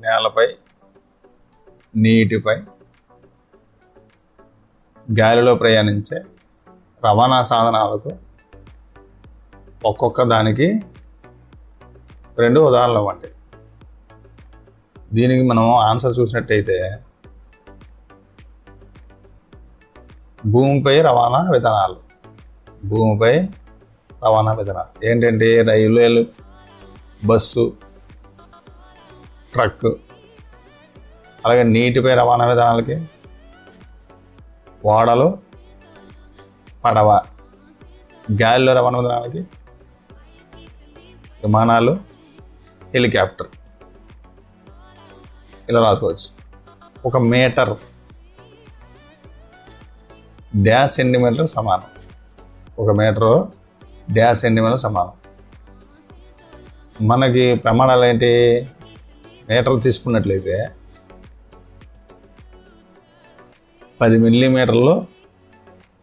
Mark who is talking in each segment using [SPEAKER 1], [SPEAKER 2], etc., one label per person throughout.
[SPEAKER 1] నేలపై, నీటిపై, గాలిలో ప్రయాణించే రవాణా సాధనాలకు ఒక్కొక్క దానికి 2 ఉదాహరణలు ఇవ్వండి. దీనికి మనం ఆన్సర్ చూసినట్టయితే భూమిపై రవాణా విధానాలు. భూమిపై రవాణా విధానాలు ఏంటంటే రైల్వేలు, బస్సు, ట్రక్. అలాగే నీటిపై రవాణా విధానాలకి ఓడలు, పడవ. గాలిలో రవాణా విధానాలకి విమానాలు, హెలికాప్టర్. ఇలా రాసుకోవచ్చు. ఒక మీటర్ డాష్ సెంటీమీటర్ సమానం. ఒక మీటరు డాష్ సెంటీమీటర్ సమానం. మనకి ప్రమాణాలు ఏంటి? మీటర్ తీసుకున్నట్లయితే 10 మిల్లీమీటర్లు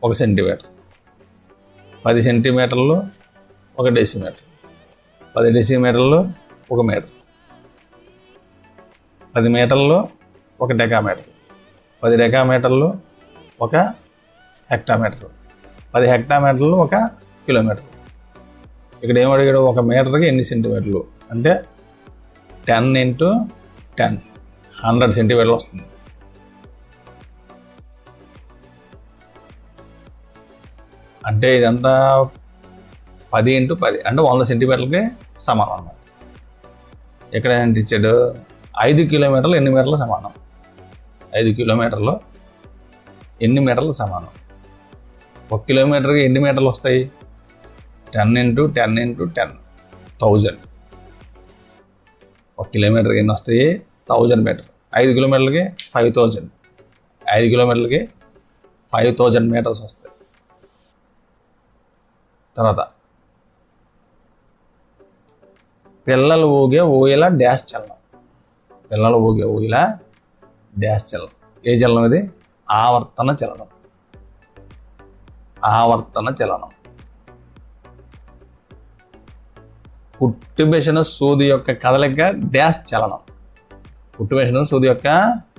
[SPEAKER 1] 1 సెంటీమీటర్, 10 సెంటీమీటర్లు 1 డెసిమీటర్, 10 డెసిమీటర్లు 1 మీటర్, 10 మీటర్లు 1 డెకామీటర్, 10 డెకామీటర్లు 1 హెక్టామీటర్, 10 హెక్టామీటర్లు 1 కిలోమీటర్. ఇక్కడ ఏమడిగాడు? 1 మీటర్కి ఎన్ని సెంటీమీటర్లు అంటే 10 × 10 100 సెంటీమీటర్లు వస్తుంది. అంటే ఇదంతా 10 × 10 అంటే 100 సెంటీమీటర్లకి సమానం అన్నమాట. ఇక్కడ ఏంటి ఇచ్చాడు? 5 కిలోమీటర్లు ఎన్ని మీటర్లు సమానం? 5 కిలోమీటర్లు ఎన్ని మీటర్లు సమానం? 1 కిలోమీటర్కి ఎన్ని మీటర్లు వస్తాయి? 10 × 10 × 10 1000. 1 కిలోమీటర్కి ఎన్ని వస్తాయి? 1000 మీటర్. 5 కిలోమీటర్లకి 5000. 5 కిలోమీటర్లకి 5000 మీటర్స్ వస్తాయి. తర్వాత పిల్లలు ఊగే ఊయల డాష్ చలనం. పిల్లలు ఊగే ఊయల డాష్ చలనం. ఏ చలనం ఇది? ఆవర్తన చలనం. ఆవర్తన చలనం. కుట్టిబెసిన సూది యొక్క కదలిక డాష్ చలనం. కుట్టిబెసిన సూది యొక్క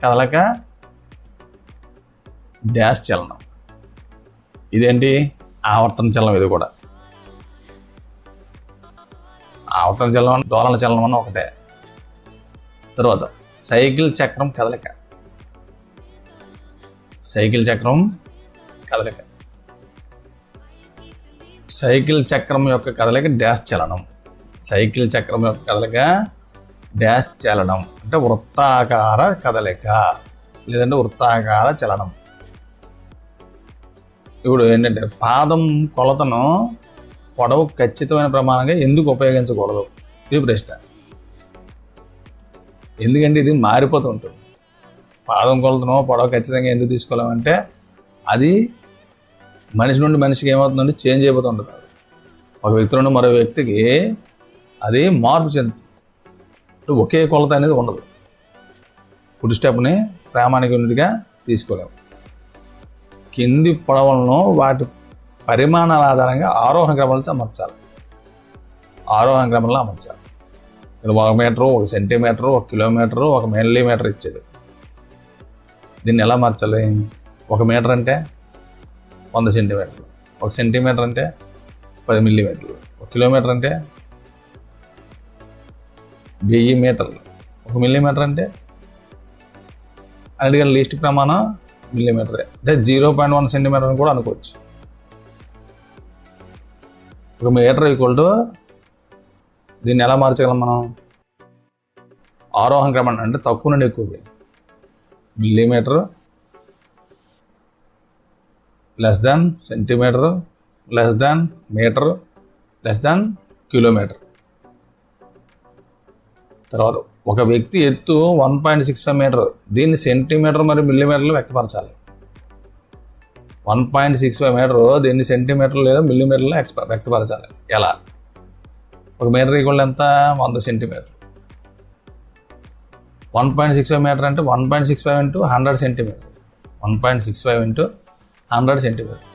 [SPEAKER 1] కదలిక డాష్ చలనం. ఇదేంటి? ఆవర్తన చలనం. ఇది కూడా ఆవర్తన చలనం, డోలన చలనం అన్న ఒకటే. తర్వాత సైకిల్ చక్రం కదలిక. సైకిల్ చక్రం కదలిక. సైకిల్ చక్రం యొక్క కదలిక డాష్ చలనం. సైకిల్ చక్రం యొక్క కదలిక డాష్ చలనం అంటే వృత్తాకార కదలిక లేదంటే వృత్తాకార చలనం. ఇప్పుడు ఏంటంటే పాదం కొలతను పొడవు ఖచ్చితమైన ప్రమాణంగా ఎందుకు ఉపయోగించకూడదు? ఇది ప్రశ్న. ఎందుకంటే ఇది మారిపోతూ ఉంటుంది. పాదం కొలతను పొడవు ఖచ్చితంగా ఎందుకు తీసుకోలేమంటే అది మనిషి నుండి మనిషికి ఏమవుతుందంటే చేంజ్ అయిపోతూ ఉంటుంది. ఒక వ్యక్తి నుండి మరో వ్యక్తికి అది మార్పు చెందుతుంది. ఒకే కొలత అనేది ఉండదు. ఫుడ్ స్టెప్ని ప్రామాణిక యూనిట్గా తీసుకోలేము. కింది పొడవులను వాటి పరిమాణాల ఆధారంగా ఆరోహణ క్రమంలో అమర్చాలి. ఆరోహణ క్రమంలో అమర్చాలి. ఇక్కడ 1 మీటరు, 1 సెంటీమీటరు, 1 కిలోమీటరు, 1 మిల్లీమీటర్ ఇచ్చాడు. దీన్ని ఎలా మార్చాలి? 1 మీటర్ అంటే 100 సెంటీమీటర్లు, 1 సెంటీమీటర్ అంటే 10 మిల్లీమీటర్లు, 1 కిలోమీటర్ అంటే 1000 మీటర్లు, 1 మిల్లీమీటర్ అంటే అన్నిటికీ లీస్ట్ ప్రమాణం మిల్లీమీటరే. అంటే 0.1 సెంటీమీటర్ అని కూడా అనుకోవచ్చు. 1 మీటర్ ఈక్వల్ టు దీన్ని ఎలా మార్చగలం మనం? ఆరోహణ క్రమం అంటే తక్కువ నుండి ఎక్కువ. Millimetre less than centimetre less than metre less than kilometre. తర్వాత ఒక వ్యక్తి ఎత్తు 1.65 మీటర్. దీన్ని సెంటీమీటర్ మరియు మిల్లీమీటర్లు వ్యక్తపరచాలి. 1.65 మీటర్ దీన్ని సెంటీమీటర్లు లేదా మిల్లీమీటర్లు వ్యక్తపరచాలి. ఎలా? 1 మీటర్ ఈక్వల్ ఎంత? 100 సెంటీమీటర్. 1.65 మీటర్ అంటే 1.65 ఇంటూ 100 సెంటీమీటర్. 1.65 ఇంటూ 100 సెంటీమీటర్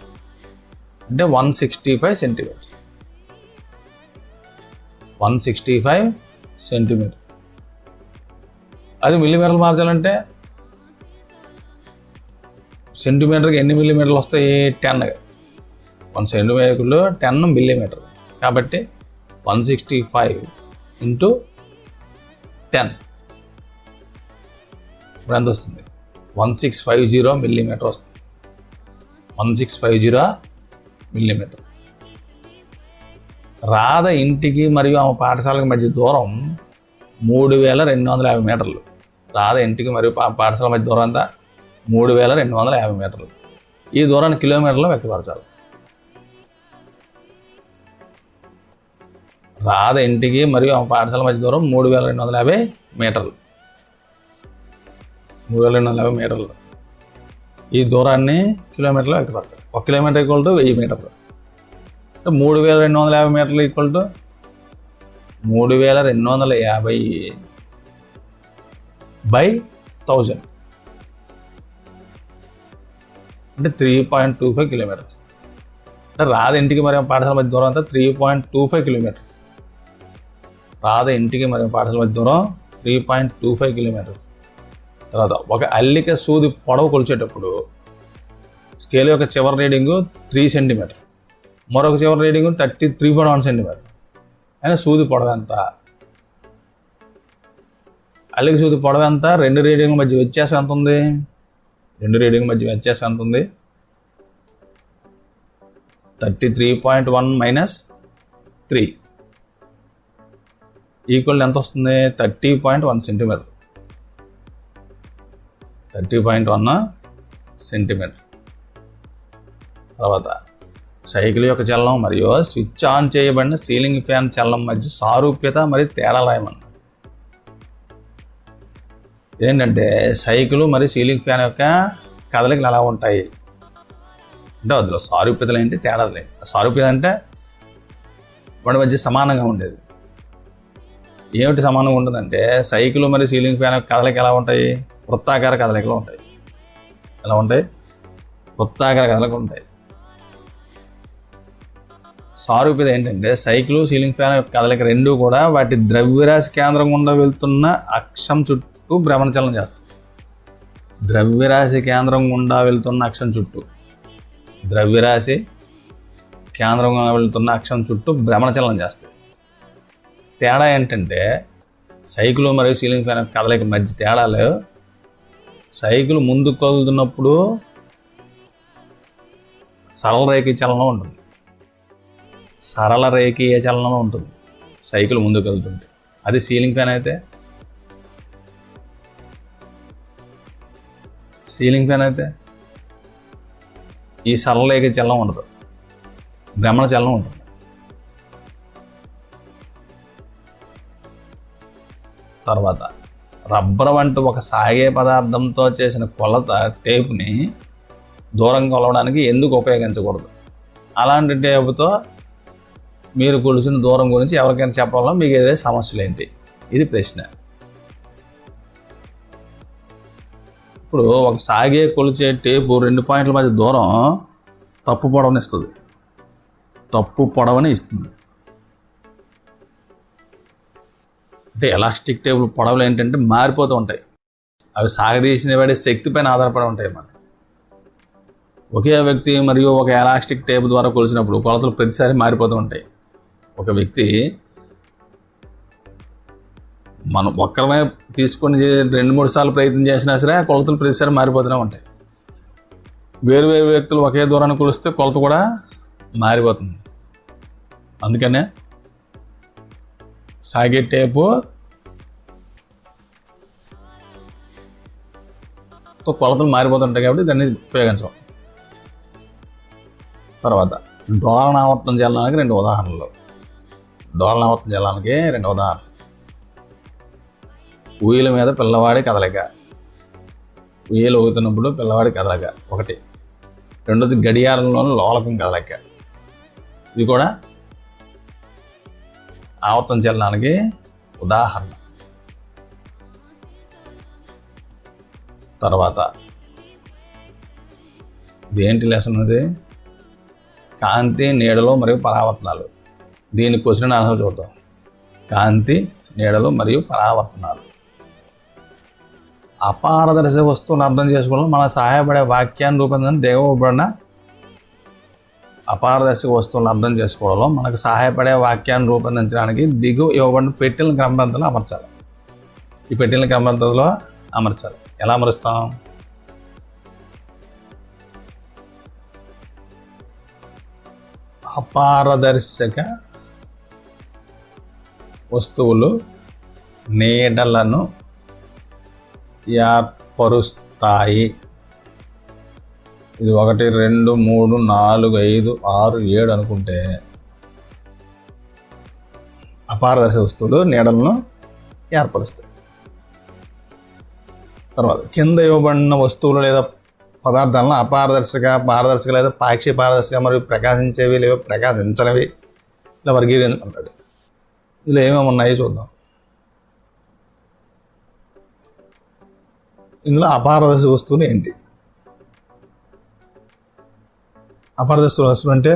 [SPEAKER 1] అంటే 165 సెంటీమీటర్. 165 సెంటీమీటర్. అది మిల్లీమీటర్లు మార్చాలంటే సెంటీమీటర్కి ఎన్ని మిల్లీమీటర్లు వస్తాయి? 10. 1 సెంటీమీటర్లు 10 మిల్లీమీటర్. కాబట్టి 165 × 10 ఇప్పుడు ఎంత వస్తుంది? 1650 మిల్లీమీటర్ వస్తుంది. 1650 మిల్లీమీటర్. రాధ ఇంటికి మరియు ఆమె పాఠశాలకు మధ్య దూరం 3250 మీటర్లు. రాధ ఇంటికి మరియు పాఠశాల మధ్య దూరం అంతా 3250 మీటర్లు. ఈ దూరాన్ని కిలోమీటర్లో వ్యక్తపరచాలి. రాధ ఇంటికి మరియు ఆమె పాఠశాల మధ్య దూరం 3250 మీటర్లు. 3250 మీటర్లు. ఈ దూరాన్ని కిలోమీటర్లో వ్యక్తపరచాలి. 1 కిలోమీటర్ = 1000 మీటర్లు. 3250 మీటర్లు = 3250/1000 అంటే 3.25 కిలోమీటర్స్. అంటే రాధ ఇంటికి మరియు పాఠశాల మధ్య దూరం అంతా 3.25 కిలోమీటర్స్. రాధ ఇంటికి మరియు పాఠశాల మధ్య దూరం 3.25 కిలోమీటర్స్. తర్వాత ఒక అల్లిక సూది పొడవు కొలిచేటప్పుడు స్కేల్ యొక్క చివరి రీడింగు 3 సెంటీమీటర్, మరొక చివరి రీడింగు 33.1 సెంటీమీటర్. అయినా సూది పొడవు ఎంత? అల్లిక సూది పొడవు ఎంత? 2 రీడింగ్ల మధ్య వ్యత్యాసం ఎంత ఉంది? 2 రీడింగ్ల మధ్య వ్యత్యాసం ఎంత ఉంది? 33.1 - 3 ఈక్వల్ ఎంత వస్తుంది? 30.1 సెంటీమీటర్. 30.1 సెంటీమీటర్. తర్వాత సైకిల్ యొక్క చలనం మరియు స్విచ్ ఆన్ చేయబడిన సీలింగ్ ఫ్యాన్ చలనం మధ్య సారూప్యత మరియు తేడా రాయమన్నారు. ఏంటంటే సైకిల్ మరియు సీలింగ్ ఫ్యాన్ యొక్క కదలికలు ఎలా ఉంటాయి అంటే అందులో సారూప్యతలు ఏంటి, తేడాలు ఏంటి? సారూప్యత అంటే వాటి మధ్య సమానంగా ఉండేది. ఏమిటి సమానంగా ఉంటుందంటే సైకిల్ మరియు సీలింగ్ ఫ్యాన్ యొక్క కదలిక ఎలా ఉంటాయి? వృత్తాకార కదలికలు ఉంటాయి. ఎలా ఉంటాయి? వృత్తాకార కదలికలు ఉంటాయి. సారూప్యత ఏంటంటే సైకిల్ సీలింగ్ ఫ్యాన్ యొక్క కదలిక రెండూ కూడా వాటి ద్రవ్యరాశి కేంద్రం గుండా వెళ్తున్న అక్షం చుట్టూ భ్రమణచలనం చేస్తాయి. ద్రవ్యరాశి కేంద్రం గుండా వెళ్తున్న అక్షం చుట్టూ, ద్రవ్యరాశి కేంద్రం గుండా వెళ్తున్న అక్షం చుట్టూ భ్రమణచలనం చేస్తాయి. తేడా ఏంటంటే సైకిల్ మరియు సీలింగ్ ఫ్యాన్ యొక్క కదలిక మధ్య తేడాలు, సైకిల్ ముందుకు కదులుతున్నప్పుడు సరళ రేఖీయ చలనం ఉంటుంది. సరళ రేఖీయ చలనం ఉంటుంది సైకిల్ ముందుకు వెళ్తుంటే. అది సీలింగ్ ఫ్యాన్ అయితే ఈ సరళ రేఖీయ చలనం ఉండదు, భ్రమణ చలనం ఉంటుంది. తర్వాత రబ్బర్ వంటి ఒక సాగే పదార్థంతో చేసిన కొలత టేపుని దూరం కొలవడానికి ఎందుకు ఉపయోగించకూడదు? అలాంటి టేపుతో మీరు కొలిచిన దూరం గురించి ఎవరికైనా చెప్పాలో మీకు ఎదురే సమస్యలు ఏంటి? ఇది ప్రశ్న. ఇప్పుడు ఒక సాగే కొలిచే టేపు 2 పాయింట్ల మధ్య దూరం తప్పు పొడవుని ఇస్తుంది. అంటే ఎలాస్టిక్ టేబుల్ పొడవులు ఏంటంటే మారిపోతూ ఉంటాయి. అవి సాగదీసిన వాడే శక్తి పైన ఆధారపడి ఉంటాయి అన్నమాట. ఒకే వ్యక్తి మరియు ఒక ఎలాస్టిక్ టేప్ ద్వారా కొలిచినప్పుడు కొలతలు ప్రతిసారి మారిపోతూ ఉంటాయి. ఒక వ్యక్తి మనం ఒక్కరమే తీసుకొని 2-3 సార్లు ప్రయత్నం చేసినా సరే ఆ కొలతలు ప్రతిసారి మారిపోతూనే ఉంటాయి. వేరు వ్యక్తులు ఒకే దూరాన్ని కొలిస్తే కొలత కూడా మారిపోతుంది. అందుకనే సాగే టేపు కొలతలు మారిపోతుంటాయి కాబట్టి దాన్ని ఉపయోగించడం. తర్వాత డోలనావర్తన చలనానికి 2 ఉదాహరణలు. ఊయల మీద పిల్లవాడి కదలిక. ఊయలు ఊగుతున్నప్పుడు పిల్లవాడి కదలిక ఒకటి. రెండోది గడియారంలోని లోలకం కదలిక. ఇది కూడా ఆవర్తన చలనానికి ఉదాహరణ. తర్వాత ఇదేంటి లెసన్? అది కాంతి, నీడలు మరియు పరావర్తనాలు. దీని క్వశ్చన్ ఆన్సర్ చూద్దాం. కాంతి, నీడలు మరియు పరావర్తనాలు. అపారదర్శక వస్తువులను అర్థం చేసుకోవడం మనకు సహాయపడే వాక్యాన్ని రూపొందించిన దిగవబడిన అపారదర్శక వస్తువులను అర్థం చేసుకోవడంలో మనకు సహాయపడే వాక్యాన్ని రూపొందించడానికి ఇవ్వబడిన పెట్టెల క్రమబద్ధంలో అమర్చాలి. ఈ పెట్టెల క్రమబద్ధంలో అమర్చాలి. ఎలా అమరుస్తాం? అపారదర్శక వస్తువులు నీడలను ఏర్పరుస్తాయి. ఇది 1 2 3 4 5 6 7 అనుకుంటే అపారదర్శక వస్తువులు నీడలను ఏర్పరుస్తాయి. తర్వాత కింద ఇవ్వబడిన వస్తువులు లేదా పదార్థాలను అపారదర్శక, పారదర్శక లేదా పాక్షిక పారదర్శక మరియు ప్రకాశించేవి లేదా ప్రకాశించనివి ఇలా వర్గీకరించమంటాడు. ఇందులో ఏమేమి ఉన్నాయో చూద్దాం. ఇందులో అపారదర్శక వస్తువులు ఏంటి? అపారదర్శక వస్తువులు అంటే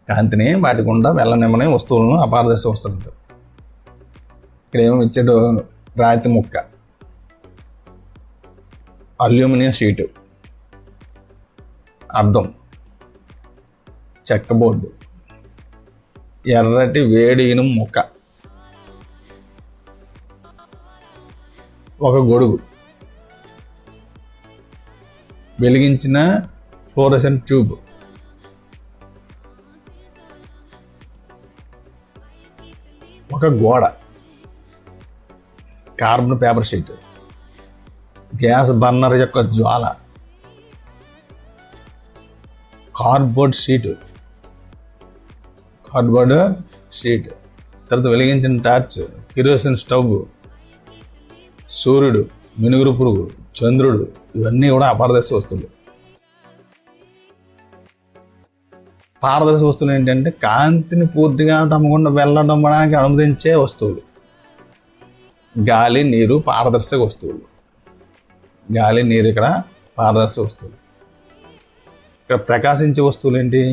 [SPEAKER 1] కాంతిని వాటి గుండా వెళ్ళనివ్వని వస్తువులను అపారదర్శక వస్తువులు అంటారు. ఇక్కడ ఏమేమి ఇచ్చాడు? రాతి ముక్క, అల్యూమినియం షీటు, అద్దం, చెక్క బోర్డు, ఎర్రటి వేడి ఇనుము ముక్క, ఒక గొడుగు, వెలిగించిన ఫ్లోరెసెంట్ ట్యూబ్, ఒక గోడ, carbon paper sheet, gas burner యొక్క జ్వాల, కార్డ్బోర్డ్ షీట్, తర్వాత వెలిగించిన టార్చ్, కిరోసిన్ స్టవ్, సూర్యుడు, మినుగురు పురుగు, చంద్రుడు, ఇవన్నీ కూడా అపారదర్శక వస్తువులు. పారదర్శక వస్తువులు ఏంటంటే కాంతిని పూర్తిగా తమ గుండా వెళ్ళడానికి అనుమతించే వస్తువులు. గాలి, నీరు పారదర్శక వస్తువులు. గాలి, నీరు ఇక్కడ పారదర్శక వస్తువులు. ఇక్కడ ప్రకాశించే వస్తువులు ఏంటి?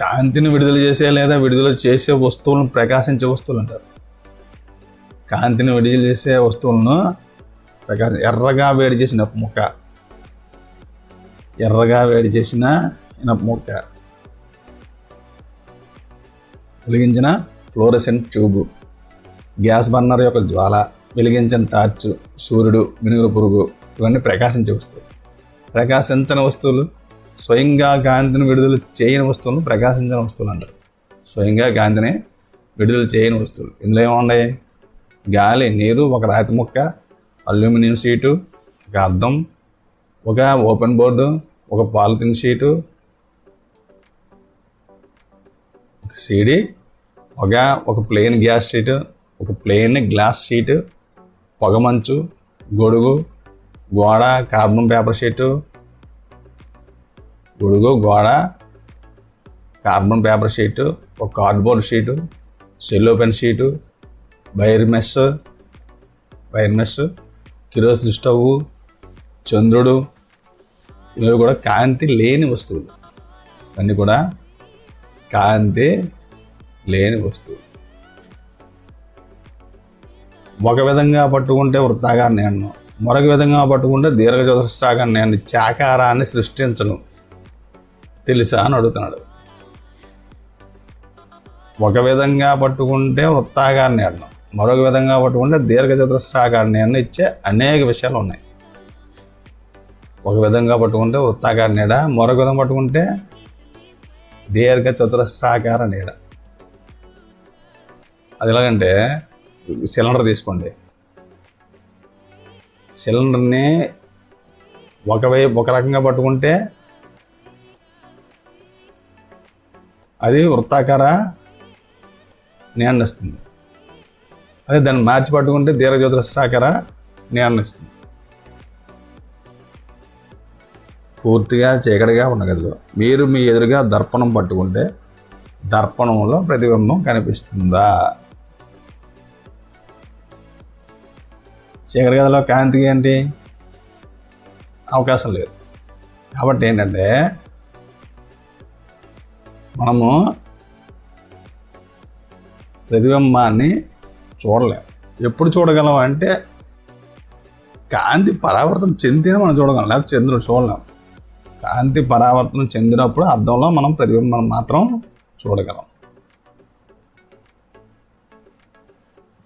[SPEAKER 1] కాంతిని విడుదల చేసే లేదా విడుదల చేసే వస్తువులను ప్రకాశించే వస్తువులు అంటారు. కాంతిని విడుదల చేసే వస్తువులను ఎర్రగా వేడి చేసిన ఇనప ముక్క, వెలిగించిన ఫ్లోరెసెంట్ ట్యూబ్, గ్యాస్ బర్నర్ యొక్క జ్వాల, వెలిగించిన టార్చ్, సూర్యుడు, మినుగురు పురుగు, ఇవన్నీ ప్రకాశించే వస్తువులు. ప్రకాశించని వస్తువులు, స్వయంగా కాంతిని విడుదల చేయని వస్తువులను ప్రకాశించని వస్తువులు అంటారు. స్వయంగా కాంతిని విడుదల చేయని వస్తువులు. ఇందులో ఏమున్నాయి? గాలి, నీరు, ఒక రాతి ముక్క, అల్యూమినియం షీటు, ఒక అద్దం, ఒక ఓపెన్ బోర్డు, ఒక పాలిథిన్ షీటు, ఒక సీడీ, ఒక ప్లెయిన్ గ్యాస్ షీటు, ఒక ప్లెయిన్ గ్లాస్ షీటు, పొగమంచు, గొడుగు, గోడ, carbon paper sheet, carbon paper sheet, ఒక cardboard sheet, cellophane sheet, wire mesh, kerosene stove, చంద్రుడు, ఇవి కూడా కాంతి లేని వస్తువులు. ఇవన్నీ కూడా కాంతి లేని వస్తువులు. ఒక విధంగా పట్టుకుంటే వృత్తాకార నీడను, మరొక విధంగా పట్టుకుంటే దీర్ఘచతురస్రాకార నీడను, చాకారాన్ని సృష్టించను తెలుసా అని అడుగుతున్నాడు. ఒక విధంగా పట్టుకుంటే వృత్తాకార నీడను, మరొక విధంగా పట్టుకుంటే దీర్ఘచతురస్రాకార నీడను ఇచ్చే అనేక విషయాలు ఉన్నాయి. ఒక విధంగా పట్టుకుంటే వృత్తాకార నీడ, మరొక విధంగా పట్టుకుంటే దీర్ఘచతురస్రాకార నీడ. అది ఎలాగంటే సిలిండర్ తీసుకోండి. సిలిండర్ని ఒక రకంగా పట్టుకుంటే అది వృత్తాకార నీడను ఇస్తుంది. అదే దాన్ని మార్చి పట్టుకుంటే దీర్ఘచతురస్రాకార నీడను ఇస్తుంది. పూర్తిగా చీకటిగా ఉన్న గదిలో మీరు మీ ఎదురుగా దర్పణం పట్టుకుంటే దర్పణంలో ప్రతిబింబం కనిపిస్తుందా? చీకటి గదిలో కాంతికి ఏంటి అవకాశం లేదు. కాబట్టి ఏంటంటే మనము ప్రతిబింబాన్ని చూడలేం. ఎప్పుడు చూడగలం అంటే కాంతి పరావర్తనం చెందిన మనం చూడగలం, లేకపోతే చంద్రుడు చూడలేం. కాంతి పరావర్తనం చెందినప్పుడు అద్దంలో మనం ప్రతిబింబం మాత్రం చూడగలం.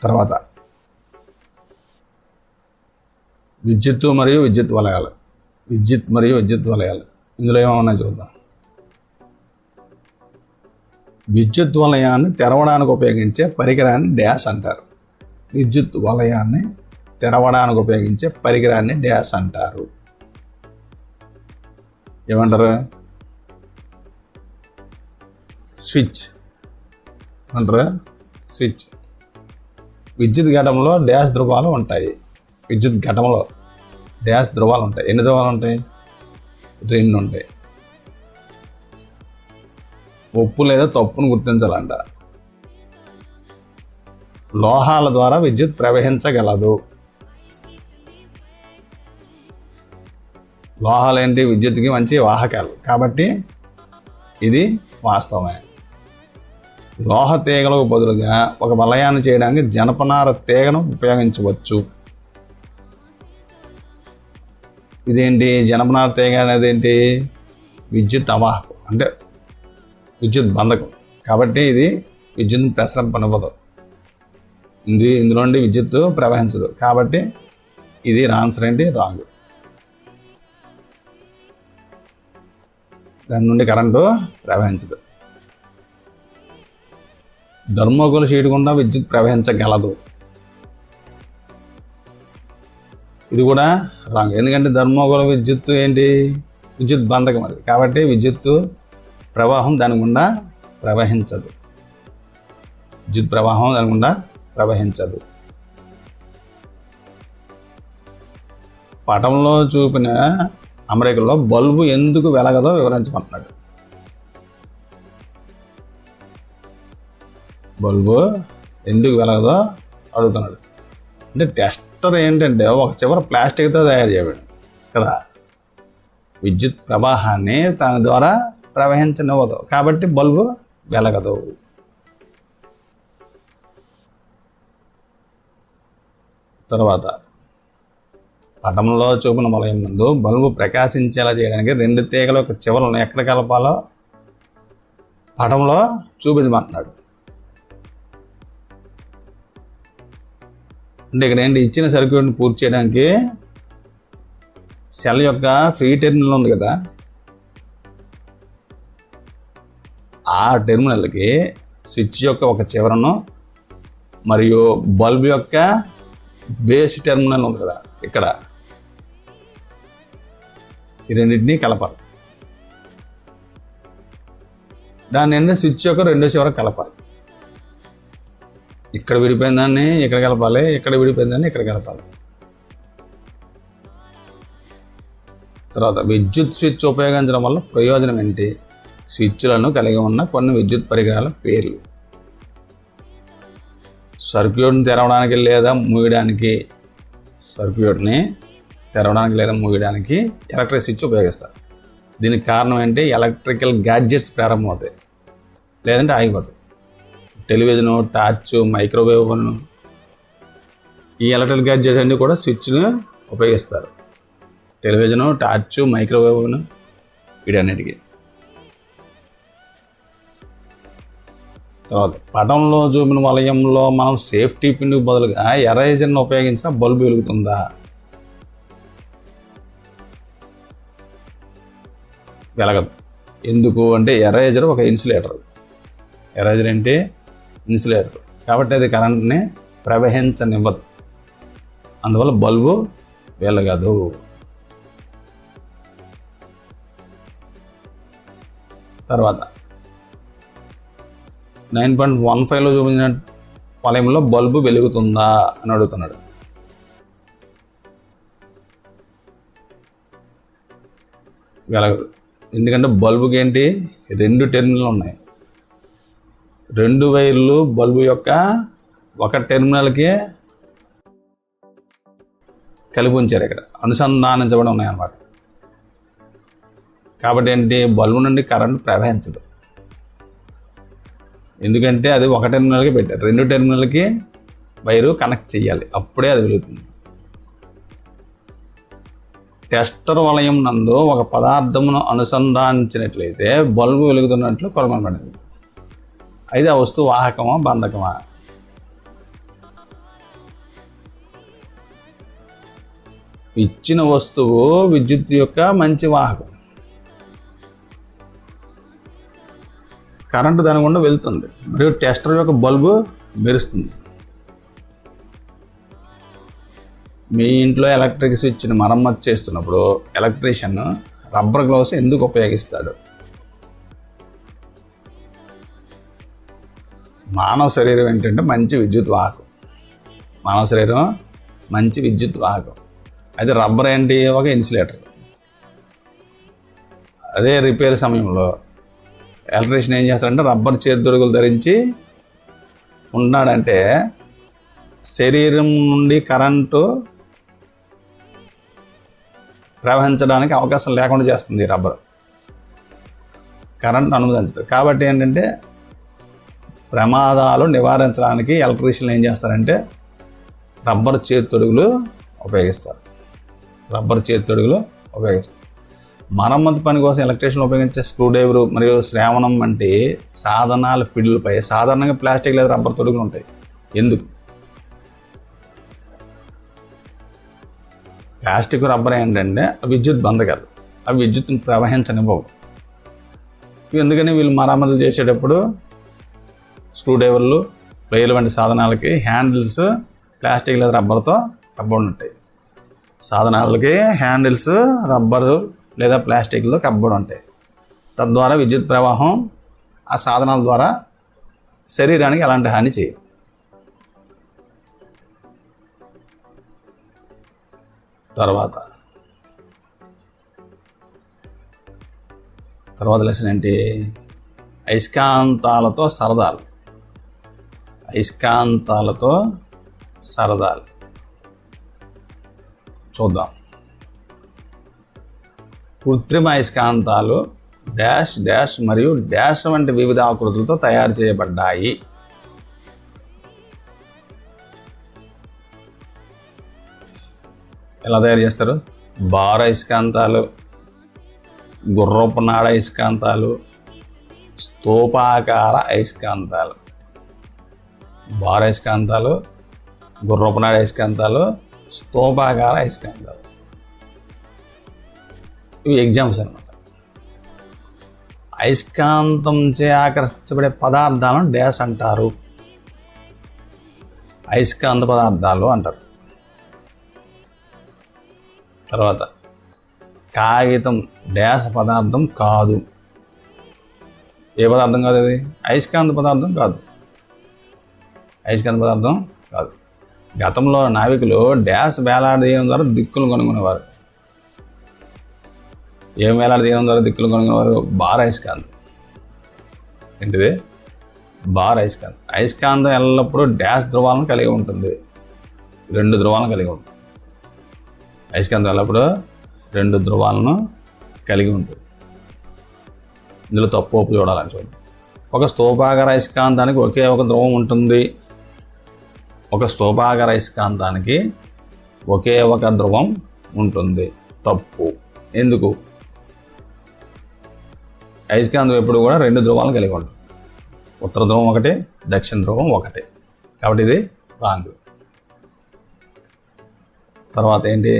[SPEAKER 1] తర్వాత విద్యుత్తు మరియు విద్యుత్ వలయాలు. విద్యుత్ మరియు విద్యుత్ వలయాలు ఇందులో ఏమన్నా చూద్దాం. విద్యుత్ వలయాన్ని తెరవడానికి ఉపయోగించే పరికరాన్ని డ్యాష్ అంటారు. విద్యుత్ వలయాన్ని తెరవడానికి ఉపయోగించే పరికరాన్ని డ్యాష్ అంటారు. ఏమంటారు? స్విచ్ అంటారు. స్విచ్. విద్యుత్ ఘటంలో డ్యాష్ ధ్రువాలు ఉంటాయి. విద్యుత్ ఘటంలో డ్యాష్ ధ్రువాలు ఉంటాయి. ఎన్ని ధ్రువాలు ఉంటాయి? 2 ఉంటాయి. ఒప్పు లేదా తప్పును గుర్తించాలంట. లోహాల ద్వారా విద్యుత్ ప్రవహించగలదు. లోహాలు ఏంటి? విద్యుత్కి మంచి వాహకాలు, కాబట్టి ఇది వాస్తవమే. లోహ తీగలకు బదులుగా ఒక వలయాన్ని చేయడానికి జనపనార తీగను ఉపయోగించవచ్చు. ఇదేంటి? జనపనార తీగ అనేది ఏంటి? విద్యుత్ అవాహకం, అంటే విద్యుత్ బంధకం, కాబట్టి ఇది విద్యుత్ ప్రసరింపనివ్వదు. ఇందులో నుండి విద్యుత్తు ప్రవహించదు, కాబట్టి ఇది ఆన్సర్ ఏంటి? రాంగ్. దాని నుండి కరెంటు ప్రవహించదు. థర్మోకోల్ షీట్ గుండా విద్యుత్ ప్రవహించగలదు. ఇది కూడా రాంగ్, ఎందుకంటే థర్మోకోల్ విద్యుత్తు ఏంటి? విద్యుత్ బంధకం అది, కాబట్టి విద్యుత్తు ప్రవాహం దాని గుండా ప్రవహించదు. విద్యుత్ ప్రవాహం దాని గుండా ప్రవహించదు. పటంలో చూపిన అమరికలో బల్బు ఎందుకు వెలగదో వివరించమంటున్నాడు. బల్బు ఎందుకు వెలగదో అడుగుతున్నాడు. అంటే టెస్టర్ ఏంటంటే ఒక చివర ప్లాస్టిక్తో తయారు చేయబడి కదా, విద్యుత్ ప్రవాహాన్ని దాని ద్వారా ప్రవహించనివ్వదు, కాబట్టి బల్బు వెలగదు. తర్వాత పటంలో చూపిన వలయం ముందు బల్బు ప్రకాశించేలా చేయడానికి 2 తీగలు ఒక చివరలను ఎక్కడ కలపాలో పటంలో చూపించమంటున్నాడు. అంటే ఇక్కడ ఏంటి? ఇచ్చిన సర్క్యూట్ని పూర్తి చేయడానికి సెల్ యొక్క ఫ్రీ టెర్మినల్ ఉంది కదా, ఆ టెర్మినల్కి స్విచ్ యొక్క ఒక చివరను మరియు బల్బ్ యొక్క బేస్ టెర్మినల్ ఉంది కదా, ఇక్కడ ఈ రెండింటినీ కలపాలి. దాన్ని స్విచ్ యొక్క 2వ చివర కలపాలి. ఇక్కడ విడిపోయిన దాన్ని ఇక్కడ కలపాలి, ఇక్కడ విడిపోయిన దాన్ని ఇక్కడ కలపాలి. తర్వాత విద్యుత్ స్విచ్ ఉపయోగించడం వల్ల ప్రయోజనం ఏంటి? స్విచ్లను కలిగి ఉన్న కొన్ని విద్యుత్ పరికరాల పేర్లు. సర్క్యూట్ని తెరవడానికి లేదా మూయడానికి, సర్క్యూట్ని తెరవడానికి లేదా మూయడానికి ఎలక్ట్రిక్ స్విచ్ ఉపయోగిస్తారు. దీనికి కారణం ఏంటి? ఎలక్ట్రికల్ గ్యాడ్జెట్స్ ప్రారంభమవుతాయి, లేదంటే ఆగిపోతాయి. టెలివిజను, టార్చ్, మైక్రోవేవ్ ఓవెన్, ఈ ఎలక్ట్రికల్ గ్యాడ్జెట్స్ అన్నీ కూడా స్విచ్ను ఉపయోగిస్తారు. టెలివిజను, టార్చ్, మైక్రోవేవ్ ఓవెన్, వీటన్నిటికీ. తర్వాత పటంలో చూపిన వలయంలో మనం సేఫ్టీ పిన్కు బదులుగా ఎరేజర్ను ఉపయోగించిన బల్బు వెలుగుతుందా? వెలగదు. ఎందుకు అంటే ఎరేజర్ ఒక ఇన్సులేటర్. ఎరేజర్ అంటే ఇన్సులేటర్, కాబట్టి అది కరెంట్ని ప్రవహించనివ్వదు, అందువల్ల బల్బు వెలగదు. తర్వాత 9.15లో చూపించిన వలయంలో బల్బు వెలుగుతుందా అని అడుగుతున్నాడు. వెలగదు, ఎందుకంటే బల్బుకి ఏంటి? 2 టెర్మినల్ ఉన్నాయి. 2 వైర్లు బల్బు యొక్క ఒక టెర్మినల్కి కలిపి ఉంచారు, ఇక్కడ అనుసంధానించబడి ఉన్నాయన్నమాట. కాబట్టి ఏంటి? బల్బు నుండి కరెంట్ ప్రవహించదు. ఎందుకంటే అది ఒక టెర్మినల్కి పెట్టారు, 2 టెర్మినల్కి వైరు కనెక్ట్ చేయాలి, అప్పుడే అది వెలుగుతుంది. టెస్టర్ వలయం నందు ఒక పదార్థమును అనుసంధానించినట్లయితే బల్బు వెలుగుతున్నట్లు కనుగొనబడింది. అయితే ఆ వస్తువు వాహకమా బంధకమా? ఇచ్చిన వస్తువు విద్యుత్ యొక్క మంచి వాహకం, కరెంటు దాని గుండా వెళ్తుంది, మరియు టెస్టర్ యొక్క బల్బు మెరుస్తుంది. మీ ఇంట్లో ఎలక్ట్రిక్ స్విచ్ని మరమ్మతు చేస్తున్నప్పుడు ఎలక్ట్రీషియన్ రబ్బర్ గ్లౌస్ ఎందుకు ఉపయోగిస్తాడు? మానవ శరీరం ఏంటంటే మంచి విద్యుత్ వాహకం, మానవ శరీరం మంచి విద్యుత్ వాహకం. అయితే రబ్బర్ ఏంటి? ఒక ఇన్సులేటర్. అదే రిపేర్ సమయంలో ఎలక్ట్రీషియన్ ఏం చేస్తాడంటే రబ్బర్ చేతితొడుగులు ధరించి ఉన్నాడంటే శరీరం నుండి కరెంటు ప్రవహించడానికి అవకాశం లేకుండా చేస్తుంది రబ్బర్, కరెంట్ అనుమతించదు. కాబట్టి ఏంటంటే ప్రమాదాలు నివారించడానికి ఎలక్ట్రీషియన్లు ఏం చేస్తారంటే రబ్బర్ చేతితొడుగులు ఉపయోగిస్తారు, రబ్బర్ చేతితొడుగులు ఉపయోగిస్తారు. మరమ్మతు పని కోసం ఎలక్ట్రీషియన్లు ఉపయోగించే స్క్రూ డ్రైవరు మరియు శ్రావణం వంటి సాధనాల పిడులపై సాధారణంగా ప్లాస్టిక్ లేదా రబ్బర్ తొడుగులు ఉంటాయి. ఎందుకు? ప్లాస్టిక్ రబ్బర్ ఏంటంటే విద్యుత్ బంధకాలు, అవి విద్యుత్తును ప్రవహించనివ్వవు. ఎందుకని వీళ్ళు మరమ్మతులు చేసేటప్పుడు స్క్రూ డ్రైవర్లు, ప్లేయర్లు వంటి సాధనాలకి హ్యాండిల్స్ ప్లాస్టిక్ లేదా రబ్బర్తో కప్పబడి ఉంటాయి. సాధనాలకి హ్యాండిల్స్ రబ్బరు లేదా ప్లాస్టిక్లో కప్పబడి ఉంటాయి. తద్వారా విద్యుత్ ప్రవాహం ఆ సాధనాల ద్వారా శరీరానికి ఎలాంటి హాని చేయదు. తర్వాత లెసన్ ఏంటి? అయస్కాంతాలతో సరదాలు. అయస్కాంతాలతో సరదాలు చూద్దాం. కృత్రిమ అయస్కాంతాలు డాష్ డాష్ మరియు డాష్ వంటి వివిధ ఆకృతులతో తయారు చేయబడ్డాయి. ఎలా తయారు చేస్తారు? బార్ అయస్కాంతాలు, గుర్రపు నాడ అయస్కాంతాలు, స్తూపాకార అయస్కాంతాలు. బార్ అయస్కాంతాలు, గుర్రపు నాడ అయస్కాంతాలు, స్తూపాకార అయస్కాంతాలు. ఇవి ఎగ్జాంపుల్స్ అన్నమాట. అయస్కాంతంచే ఆకర్షించబడే పదార్థాలను డాష్ అంటారు, అయస్కాంత పదార్థాలు అంటారు. తర్వాత కాగితం డాష్ పదార్థం కాదు. ఏ పదార్థం కాదు? అది అయస్కాంత పదార్థం కాదు, అయస్కాంత పదార్థం కాదు. గతంలో నావికులు డాష్ వేలాడదీయడం ద్వారా దిక్కులు కనుగొనేవారు. ఏం వేలాడదీయడం ద్వారా దిక్కులు కనుగొనేవారు? బార్ అయస్కాంతం. ఏంటిది? బార్ అయస్కాంతం. అయస్కాంతం ఎల్లప్పుడూ డాష్ ధ్రువాలను కలిగి ఉంటుంది, 2 ధ్రువాలను కలిగి ఉంటుంది. అయస్కాంతం ఎల్లప్పుడూ 2 ధ్రువాలను కలిగి ఉంటుంది. ఇందులో తప్పు ఒప్పు చూడాలని చూడండి. ఒక స్తూపాకార అయస్కాంతానికి ఒకే ఒక ధ్రువం ఉంటుంది. ఒక స్తూపాకార అయస్కాంతానికి ఒకే ఒక ధ్రువం ఉంటుంది. తప్పు. ఎందుకు? అయస్కాంతం ఎప్పుడు కూడా 2 ధ్రువాలను కలిగి ఉంటుంది. ఉత్తర ధ్రువం ఒకటి, దక్షిణ ధ్రువం ఒకటి. కాబట్టి ఇది రాంగ్. తర్వాత ఏంటి?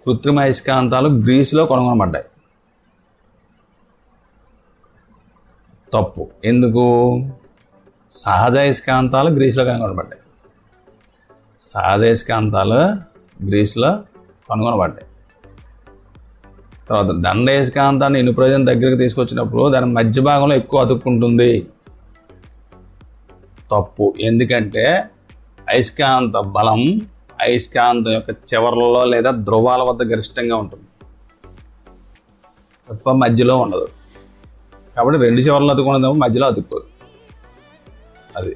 [SPEAKER 1] కృత్రిమ అయస్కాంతాలు గ్రీసులో కనుగొనబడ్డాయి. తప్పు. ఎందుకు? సహజ అయస్కాంతాలు గ్రీసులో కనుగొనబడ్డాయి. సహజ అయస్కాంతాలు గ్రీసులో కనుగొనబడ్డాయి. తర్వాత దండ అయస్కాంతాన్ని ఇనుప్రజం దగ్గరికి తీసుకొచ్చినప్పుడు దాని మధ్య భాగంలో ఎక్కువ అతుక్కుంటుంది. తప్పు. ఎందుకంటే అయస్కాంత బలం అయస్కాంతం యొక్క చివర్లలో లేదా ధ్రువాల వద్ద గరిష్టంగా ఉంటుంది, తప్ప మధ్యలో ఉండదు. కాబట్టి 2 చివర్లు అతుక్కున్నదేమో, మధ్యలో అతుక్కోదు. అది.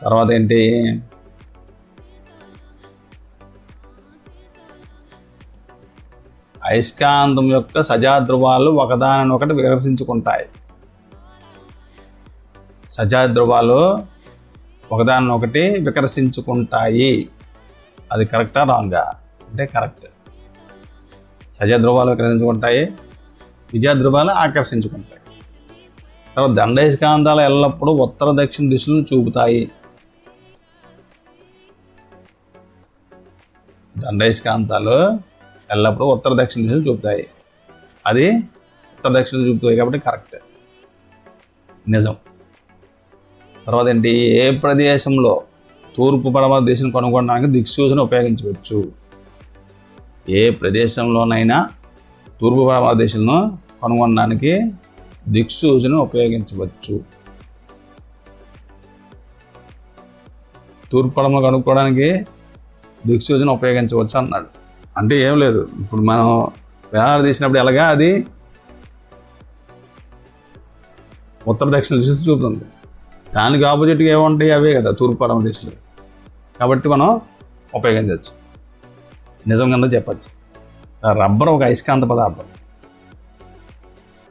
[SPEAKER 1] తర్వాత ఏంటి? అయస్కాంతం యొక్క సజాధ్రువాలు ఒకదానినొకటి వికర్షించుకుంటాయి. సజాతి ధ్రువాలు ఒకదాన్నొకటి వికర్షించుకుంటాయి. అది కరెక్టా రాంగా? అంటే కరెక్ట్. సజాతి ధ్రువాలు వికర్షించుకుంటాయి, విజయ ధ్రువాలు ఆకర్షించుకుంటాయి. తర్వాత దండయస్కాంతాలు ఎల్లప్పుడూ ఉత్తర దక్షిణ దిశలను చూపుతాయి. దండయస్కాంతాలు ఎల్లప్పుడూ ఉత్తర దక్షిణ దిశలు చూపుతాయి. అది ఉత్తర దక్షిణ చూపుతాయి కాబట్టి కరెక్ట్, నిజం. తర్వాత ఏంటి? ఏ ప్రదేశంలో తూర్పు పడమర దిశను కనుగొనడానికి దిక్సూచన ఉపయోగించవచ్చు. ఏ ప్రదేశంలోనైనా తూర్పు పడమర దిశలను కనుగొనడానికి దిక్సూచన ఉపయోగించవచ్చు. తూర్పు పడమర కనుక్కోవడానికి దిక్సూచన ఉపయోగించవచ్చు అన్నాడు. అంటే ఏం లేదు, ఇప్పుడు మనం వేలాడ తీసినప్పుడు ఎలాగా అది ఉత్తర దక్షిణ దిశ చూపుతుంది. దానికి ఆపోజిట్గా ఏముంటాయి? అవే కదా తూర్పు పడమర దిశలు. కాబట్టి మనం ఉపయోగించవచ్చు, నిజం కింద చెప్పచ్చు. రబ్బర్ ఒక అయస్కాంత పదార్థం.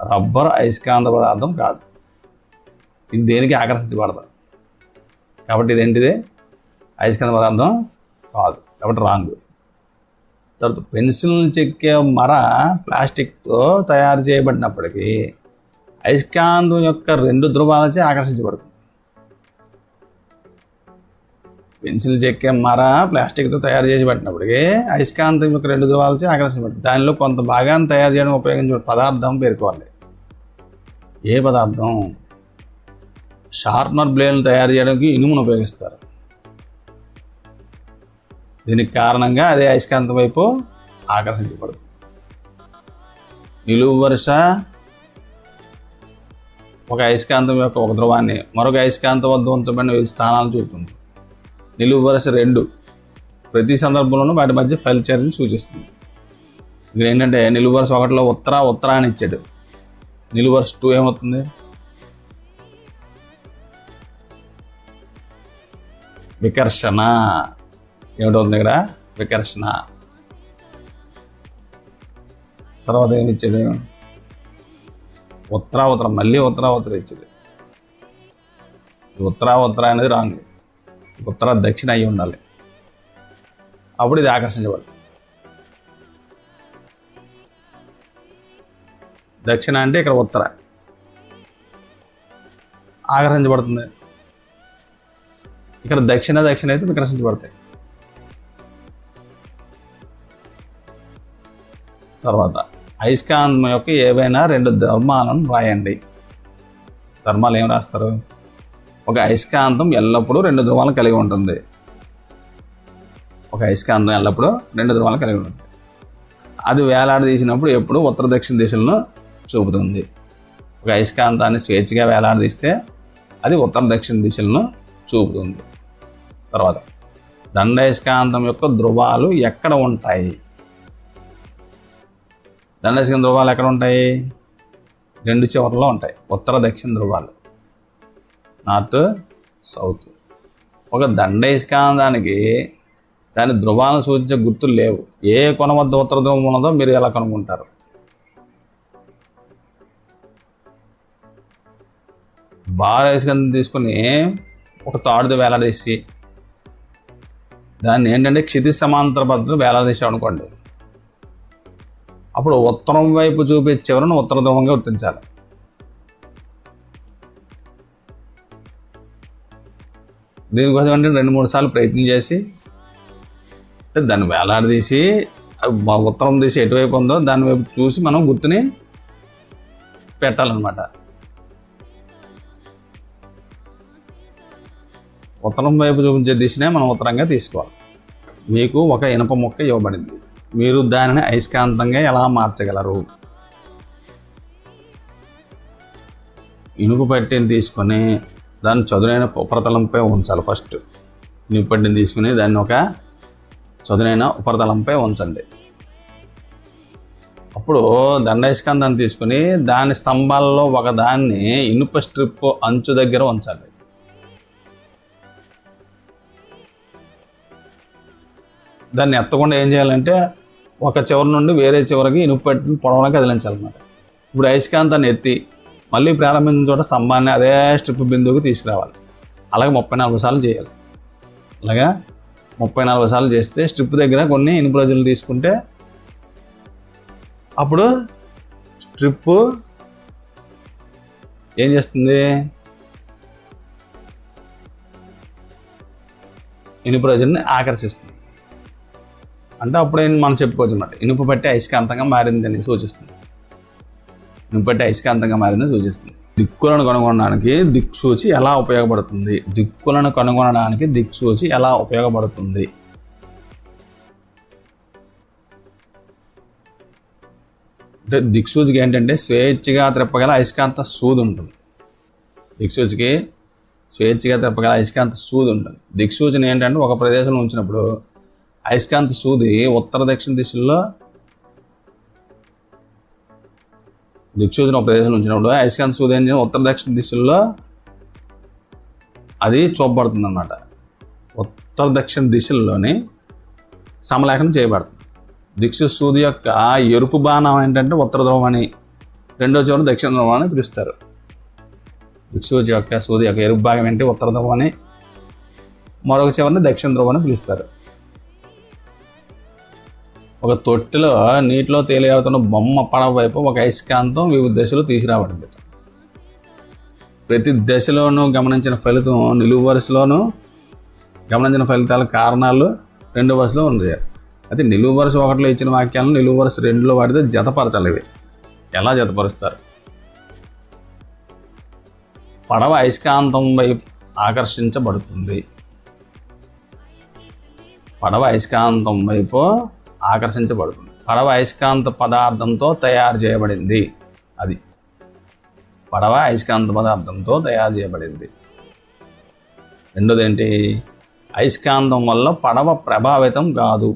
[SPEAKER 1] రబ్బర్ అయస్కాంత పదార్థం కాదు, ఇది దేనికి ఆకర్షించబడదు. కాబట్టి ఇదేంటిది? అయస్కాంత పదార్థం కాదు, కాబట్టి రాంగ్. తర్వాత పెన్సిల్ చెక్కే మర ప్లాస్టిక్తో తయారు చేయబడినప్పటికీ అయస్కాంతం యొక్క 2 ధ్రువాలచే ఆకర్షించబడుతుంది. పెన్సిల్ చెక్కే మర ప్లాస్టిక్తో తయారు చేసిబట్టినప్పటికీ అయస్కాంతం యొక్క 2 ధ్రువాలచే ఆకర్షించబడుతుంది. దానిలో కొంత భాగాన్ని తయారు చేయడం ఉపయోగించే పదార్థం పేర్కోవాలి. ఏ పదార్థం? షార్ప్నర్ బ్లేడ్లు తయారు చేయడానికి ఇనుమును ఉపయోగిస్తారు. దీనికి కారణంగా అదే అయస్కాంతం వైపు ఆకర్షించబడుతుంది. నిలువు వరుస ఒక అయస్కాంతం యొక్క ఒక ధ్రువాన్ని మరొక అయస్కాంతం వద్ద ఉంచబడిన 5 స్థానాలు చూపుతుంది. నిలువు వరుస 2 ప్రతి సందర్భంలోనూ వాటి మధ్య ఫలిచర్యని సూచిస్తుంది. ఇక్కడ ఏంటంటే నిలువు వరుస 1లో ఉత్తర అని ఇచ్చాడు. నిలువు వరుస 2 ఏమవుతుంది? వికర్షణ. ఏమిటవుతుంది ఇక్కడ? వికర్షణ. తర్వాత ఏమి ఇచ్చాడు? ఉత్తర మళ్ళీ ఉత్తర ఇచ్చాడు. ఉత్తర అనేది రాంగ్. ఉత్తర దక్షిణ అయి ఉండాలి, అప్పుడు ఇది ఆకర్షించబడుతుంది. దక్షిణ అంటే ఇక్కడ ఉత్తర ఆకర్షించబడుతుంది, ఇక్కడ దక్షిణ అయితే వికర్షించబడతాయి. తర్వాత అయస్కాంతం యొక్క ఏవైనా 2 ధర్మాలను రాయండి. ధర్మాలు ఏం రాస్తారు? ఒక అయస్కాంతం ఎల్లప్పుడూ 2 ధ్రువాలను కలిగి ఉంటుంది. ఒక అయస్కాంతం ఎల్లప్పుడూ 2 ధ్రువాలను కలిగి ఉంటుంది. అది వేలాడదీసినప్పుడు ఎప్పుడు ఉత్తర దక్షిణ దిశలను చూపుతుంది. ఒక అయస్కాంతాన్ని స్వేచ్ఛగా వేలాడదీస్తే అది ఉత్తర దక్షిణ దిశలను చూపుతుంది. తర్వాత దండయస్కాంతం యొక్క ధ్రువాలు ఎక్కడ ఉంటాయి? దండయస్కాంత ధ్రువాలు ఎక్కడ ఉంటాయి? 2 చివర్లో ఉంటాయి. ఉత్తర దక్షిణ ధ్రువాలు, నార్త్ సౌత్. ఒక దండయస్కాంతానికి దాని ధ్రువాలను సూచించే గుర్తులు లేవు. ఏ కొన వద్ద ఉత్తర ధ్రువం ఉన్నదో మీరు ఎలా కనుక్కుంటారు? అయస్కాంతం తీసుకుని ఒక తాడుతో వేలాడదీసి దాన్ని ఏంటంటే క్షితిజ సమాంతర పద్ధతిలో వేలాడదీసాం అనుకోండి, అప్పుడు ఉత్తరం వైపు చూపే చివరను ఉత్తర ధ్రువంగా గుర్తించాలి. దీనికోసం అంటే 2-3 సార్లు ప్రయత్నం చేసి దాన్ని వేలాడదీసి ఉత్తరం తీసి ఎటువైపు ఉందో దాని వైపు చూసి మనం గుర్తుని పెట్టాలన్నమాట. ఉత్తరం వైపు చూపించే దిశనే మనం ఉత్తరంగా తీసుకోవాలి. మీకు ఒక ఇనుప ముక్క ఇవ్వబడింది, మీరు దానిని అయస్కాంతంగా ఎలా మార్చగలరు? ఇనుప పట్టిని తీసుకొని దాన్ని చదునైన ఉపరితలంపై ఉంచాలి. ఫస్ట్ ఇనుప పట్టిని తీసుకుని దాన్ని ఒక చదునైన ఉపరితలంపై ఉంచండి. అప్పుడు దండయస్కాంతాన్ని తీసుకుని దాని స్తంభాలలో ఒకదాన్ని ఇనుప స్ట్రిప్ అంచు దగ్గర ఉంచాలి. దాన్ని ఎత్తకుండా ఏం చేయాలంటే ఒక చివరి నుండి వేరే చివరికి ఇనుప పట్టిని పొడవునా కదిలించాలన్నమాట. ఇప్పుడు అయస్కాంతాన్ని ఎత్తి మళ్ళీ ప్రారంభించిన చోట స్తంభాన్ని అదే స్ట్రిప్ బిందువుకి తీసుకురావాలి. అలాగే 34 సార్లు చేయాలి. అలాగా 34 సార్లు చేస్తే స్ట్రిప్ దగ్గర కొన్ని ఇనుప రోజులు తీసుకుంటే అప్పుడు స్ట్రిప్ ఏం చేస్తుంది, ఇనుప రోజుల్ని ఆకర్షిస్తుంది. అంటే అప్పుడే మనం చెప్పుకోవచ్చు అన్నమాట, ఇనుప పట్టి అయస్కాంతంగా మారిందని సూచిస్తుంది. ఇనుప పట్టి అయస్కాంతంగా మారిందని సూచిస్తుంది. దిక్కులను కనుగొనడానికి దిక్సూచి ఎలా ఉపయోగపడుతుంది? దిక్కులను కనుగొనడానికి దిక్సూచి ఎలా ఉపయోగపడుతుంది? అంటే దిక్సూచికి ఏంటంటే స్వేచ్ఛగా తిప్పగల అయస్కాంత సూది ఉంటుంది. దిక్సూచికి స్వేచ్ఛగా తిప్పగల అయస్కాంత సూది ఉంటుంది. దిక్సూచిని ఏంటంటే ఒక ప్రదేశంలో ఉంచినప్పుడు అయస్కాంత సూది ఉత్తర దక్షిణ దిశల్లో, దిక్సూచిని ఒక ప్రదేశంలో ఉంచినప్పుడు అయస్కాంత సూది ఏం చేయాలి, ఉత్తర దక్షిణ దిశల్లో అది చూపబడుతుంది అన్నమాట. ఉత్తర దక్షిణ దిశల్లోని సమలేఖనం చేయబడుతుంది. దిక్సూచి సూది యొక్క ఎరుపు బాణం ఏంటంటే ఉత్తర ధ్రువం అని, రెండో చివరి దక్షిణ ధ్రువం అని పిలుస్తారు. దిక్సూచి యొక్క సూది యొక్క ఎరుపు భాగం ఏంటి, ఉత్తర ధ్రువం అని, మరొక చివరిని దక్షిణ ధ్రువం అని పిలుస్తారు. ఒక తొట్టిలో నీటిలో తేలియాడుతున్న బొమ్మ పడవ వైపు ఒక అయస్కాంతం వివిధ దశలో తీసుకురాబడింది. ప్రతి దశలోనూ గమనించిన ఫలితం నిలువు వరుసలోనూ గమనించిన ఫలితాల కారణాలు రెండు వరుసలో ఉంది. అయితే నిలువు వరుస 1లో ఇచ్చిన వాక్యాలను నిలువు వరుస 2లో వాడితే జతపరచాలి. ఇవి ఎలా జతపరుస్తారు? పడవ అయస్కాంతం వైపు ఆకర్షించబడుతుంది. పడవ అయస్కాంతం వైపు ఆకర్షించబడుతుంది. పడవ అయస్కాంత పదార్థంతో తయారు చేయబడింది. అది పడవ అయస్కాంత పదార్థంతో తయారు చేయబడింది. రెండోది ఏంటి, అయస్కాంతం వల్ల పడవ ప్రభావితం కాదు.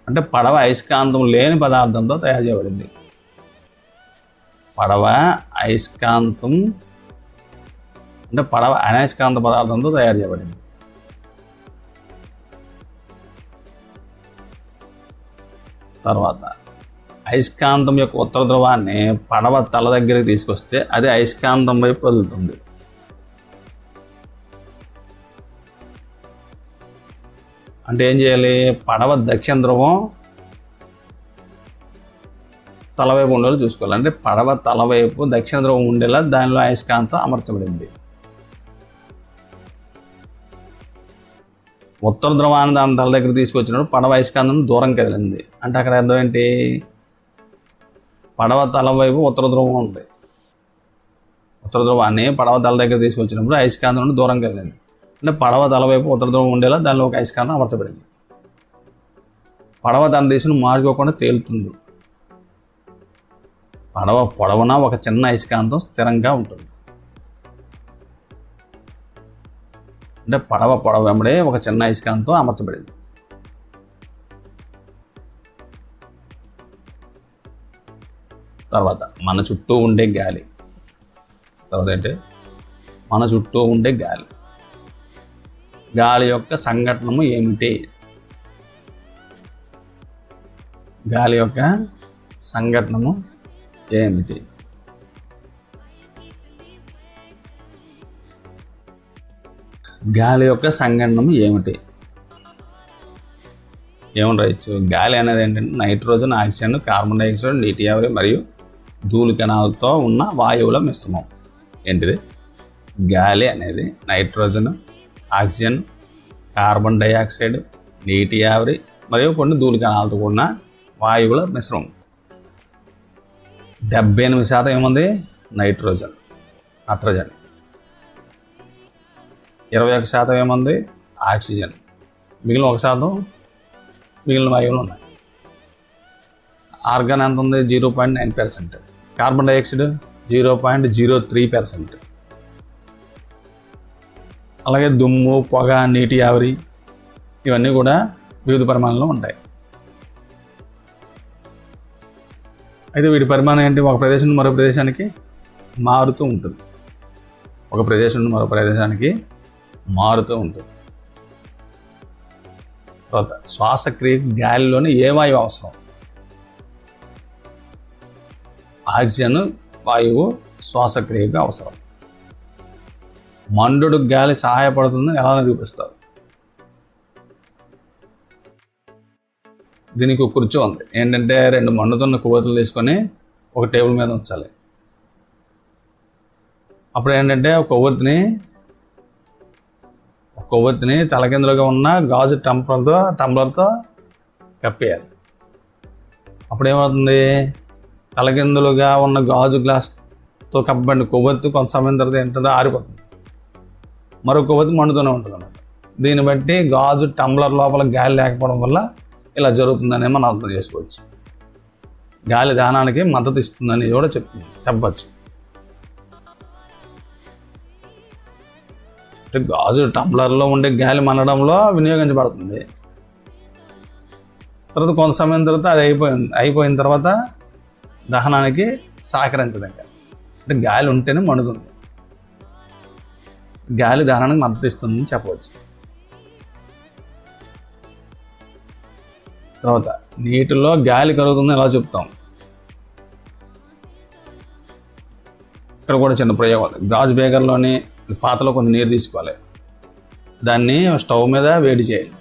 [SPEAKER 1] అంటే పడవ అయస్కాంతం లేని పదార్థంతో తయారు చేయబడింది. పడవ అయస్కాంతం అంటే పడవ అయస్కాంత పదార్థంతో తయారు చేయబడింది. తర్వాత అయస్కాంతం యొక్క ఉత్తర ధ్రువాన్ని పడవ తల దగ్గరికి తీసుకొస్తే అది అయస్కాంతం వైపు వదులుతుంది. అంటే ఏం చేయాలి, పడవ దక్షిణ ధ్రువం తలవైపు ఉండేలా చూసుకోవాలి. అంటే పడవ తలవైపు దక్షిణ ధ్రువం ఉండేలా దానిలో అయస్కాంతం అమర్చబడింది. ఉత్తర ధ్రువాన్ని దాని తల దగ్గర తీసుకొచ్చినప్పుడు పడవ అయస్కాంతం దూరం కదిలింది. అంటే అక్కడ అర్థం ఏంటి, పడవ తల వైపు ఉత్తర ధ్రువం ఉంది. ఉత్తర ధ్రువాన్ని పడవ తల దగ్గర తీసుకొచ్చినప్పుడు అయస్కాంతం నుండి దూరం కదిలింది. అంటే పడవ తల వైపు ఉత్తర ధ్రువం ఉండేలా దానిలో ఒక అయస్కాంతం అమర్చబడింది. పడవ తన దిశను మార్చుకోకుండా తేలుతుంది. పడవ పొడవున ఒక చిన్న అయస్కాంతం స్థిరంగా ఉంటుంది. అంటే పడవ పొడవు వెంబడే ఒక చిన్న అయస్కాంతం అమర్చబడింది. తర్వాత మన చుట్టూ ఉండే గాలి. తర్వాత ఏంటి, మన చుట్టూ ఉండే గాలి. గాలి యొక్క సంఘటనము ఏమిటి? గాలి యొక్క సంఘటనము ఏమిటి? గాలి యొక్క సంఘటనము ఏమిటి? ఏమని రాయొచ్చు? గాలి అనేది ఏంటంటే నైట్రోజన్, ఆక్సిజన్, కార్బన్ డైఆక్సైడ్, నీటి ఆవిరి మరియు ధూళి కణాలతో ఉన్న వాయువుల మిశ్రమం. ఏంటిది? గాలి అనేది నైట్రోజన్, ఆక్సిజన్, కార్బన్ డైఆక్సైడ్, నీటి ఆవిరి మరియు కొన్ని ధూళి కణాలతో కూడిన వాయువుల మిశ్రమం. 78% ఏముంది? నైట్రోజన్, నత్రజని. 21% ఏముంది? ఆక్సిజన్. మిగిలిన 1% మిగిలిన వాయువులు ఉన్నాయి. ఆర్గాన్ ఎంత ఉంది? 0.9%. Carbon dioxide 0.03%. అలాగే దుమ్ము, పొగ, నీటి ఆవిరి ఇవన్నీ కూడా వివిధ పరిమాణంలో ఉంటాయి. అయితే వీటి పరిమాణం ఏంటి? ఒక ప్రదేశం నుండి మరో ప్రదేశానికి మారుతూ ఉంటుంది. ఒక ప్రదేశం నుండి మరో ప్రదేశానికి మారుతూ ఉంటుంది. తర్వాత శ్వాసక్రియకి గాలిలోని ఏ వాయువు అవసరం? ఆక్సిజన్ వాయువు శ్వాసక్రియకు అవసరం. మండుడు గాలి సహాయపడుతుందని ఎలా నిరూపిస్తారు? దీనికి ఒక కుర్చీ ఉంది. ఏంటంటే 2 మండుతున్న కొవ్వొత్తులు తీసుకొని ఒక టేబుల్ మీద ఉంచాలి. అప్పుడు ఏంటంటే ఒక కొవ్వొత్తిని తలకిందులుగా ఉన్న గాజు టంబ్లర్తో కప్పేయాలి. అప్పుడు ఏమవుతుంది? తలకిందులుగా ఉన్న గాజు గ్లాస్తో కప్పబడిన కొవ్వొత్తి కొంత సమయం తర్వాత ఏంటంటే ఆరిపోతుంది. మరో కొవ్వొత్తి మండుతూనే ఉంటుంది అన్నమాట. దీన్ని బట్టి గాజు టంబ్లర్ లోపల గాలి లేకపోవడం వల్ల ఇలా జరుగుతుందని మనం అర్థం చేసుకోవచ్చు. గాలి దానానికి మద్దతు ఇస్తుందని కూడా చెప్పచ్చు. అంటే గాజు టంబ్లర్లో ఉండే గాలి మనడంలో వినియోగించబడుతుంది. తర్వాత కొంత సమయం తర్వాత అది అయిపోయిన తర్వాత దహనానికి సహకరించదు. అంటే గాలి ఉంటేనే మండుతుంది. గాలి దహనానికి మద్దతు ఇస్తుందని చెప్పవచ్చు. తర్వాత నీటిలో గాలి కరుగుతుందని ఎలా చెప్తాం? ఇక్కడ కూడా చిన్న ప్రయోగం. గాజు బేగర్లోని పాతలో కొంచెం నీరు తీసుకోవాలి. దాన్ని స్టవ్ మీద వేడి చేయాలి.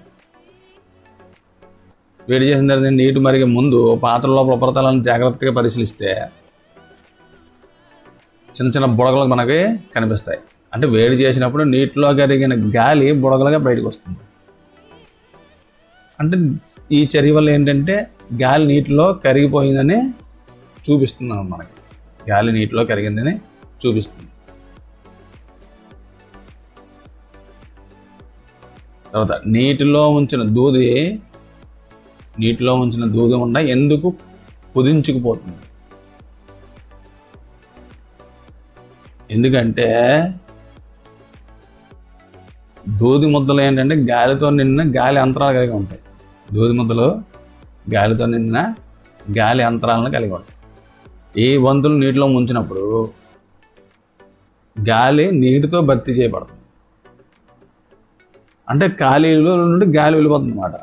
[SPEAKER 1] వేడి చేసిన తర్వాత నీటి మరిగే ముందు పాత్ర లోపల ఉపరితలాన్ని జాగ్రత్తగా పరిశీలిస్తే చిన్న చిన్న బుడగలు మనకి కనిపిస్తాయి. అంటే వేడి చేసినప్పుడు నీటిలో కరిగిన గాలి బుడగలుగా బయటకు వస్తుంది. అంటే ఈ చర్య వల్ల ఏంటంటే గాలి నీటిలో కరిగిపోయిందని చూపిస్తుంది. మనకి గాలి నీటిలో కరిగిందని చూపిస్తుంది. తర్వాత నీటిలో ఉంచిన దూది ఉండ ఎందుకు కుదించుకుపోతుంది? ఎందుకంటే దూది ముద్దలు ఏంటంటే గాలితో నిండిన గాలి అంతరాలు కలిగి ఉంటాయి. దూది ముద్దలు గాలితో నిండిన గాలి అంతరాలను కలిగి ఉంటాయి. ఈ వంతులు నీటిలో ముంచినప్పుడు గాలి నీటితో భర్తీ చేయబడుతుంది. అంటే ఖాళీలో నుండి గాలి వెళ్ళిపోతుంది అన్నమాట.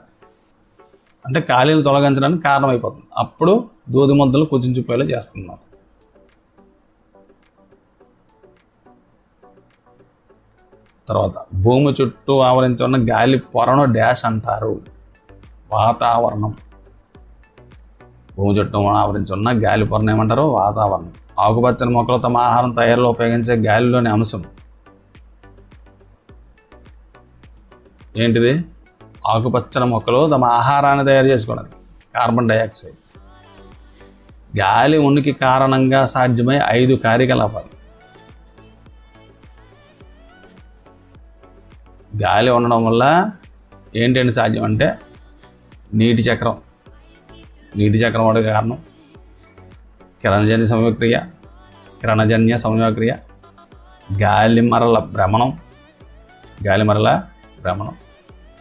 [SPEAKER 1] అంటే ఖాళీలు తొలగించడానికి కారణమైపోతుంది. అప్పుడు దూది ముద్దలు కుచించిపోయేలా చేస్తున్నారు. తర్వాత భూమి చుట్టూ ఆవరించి ఉన్న గాలి పొరను డాష్ అంటారు? వాతావరణం. భూమి చుట్టూ ఆవరించి ఉన్న గాలి పొరను ఏమంటారు? వాతావరణం. ఆకుపచ్చని మొక్కలు తమ ఆహారం తయారీలో ఉపయోగించే గాలిలోని అంశం ఏంటిది? ఆకుపచ్చని మొక్కలు తమ ఆహారాన్ని తయారు చేసుకోవడానికి కార్బన్ డైఆక్సైడ్. గాలి ఉనికి కారణంగా సాధ్యమై 5 కార్యకలాపాలు. గాలి ఉండడం వల్ల ఏంటంటే సాధ్యం అంటే నీటి చక్రం వాడికి కారణం. కిరణజన్య సంయోగక్రియ, గాలిమరల భ్రమణం,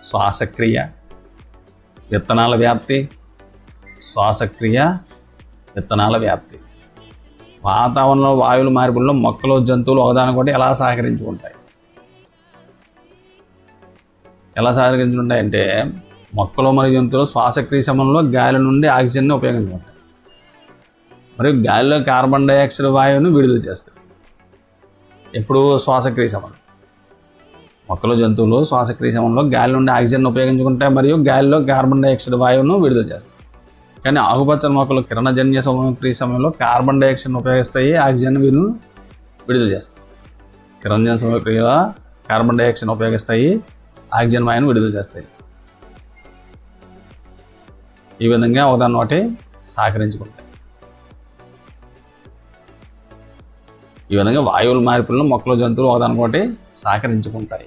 [SPEAKER 1] శ్వాసక్రియ, విత్తనాల వ్యాప్తి. వాతావరణంలో వాయువుల మార్పుల్లో మొక్కలు జంతువులు ఒకదానికొకటి ఎలా సహకరించుకుంటాయంటే మొక్కలు మరియు జంతువులు శ్వాసక్రియ సమయంలో గాలి నుండి ఆక్సిజన్ని ఉపయోగించుకుంటాయి. మరియు గాలిలో కార్బన్ డైఆక్సైడ్ వాయువును విడుదల చేస్తాయి. ఎప్పుడు? శ్వాసక్రియ సమయంలో. మొక్కలు జంతువులు శ్వాసక్రియ సమయంలో గాలి నుండి ఆక్సిజన్ ఉపయోగించుకుంటాయి మరియు గాలిలో కార్బన్ డైఆక్సైడ్ వాయువును విడుదల చేస్తాయి. కానీ ఆకుపచ్చని మొక్కలు కిరణజన్య సంయోగక్రియ సమయంలో కార్బన్ డైఆక్సైడ్ను ఉపయోగిస్తాయి, ఆక్సిజన్ విడుదల చేస్తాయి. కిరణజన్య సంయోగక్రియలో కార్బన్ డైఆక్సైడ్ ఉపయోగిస్తాయి, ఆక్సిజన్ వాయువును విడుదల చేస్తాయి. ఈ విధంగా ఒకదాన్ని ఒకటి సహకరించుకుంటాయి. ఈ విధంగా వాయువుల మార్పులను మొక్కలు జంతువులు ఒకదానికొకటి సహకరించుకుంటాయి.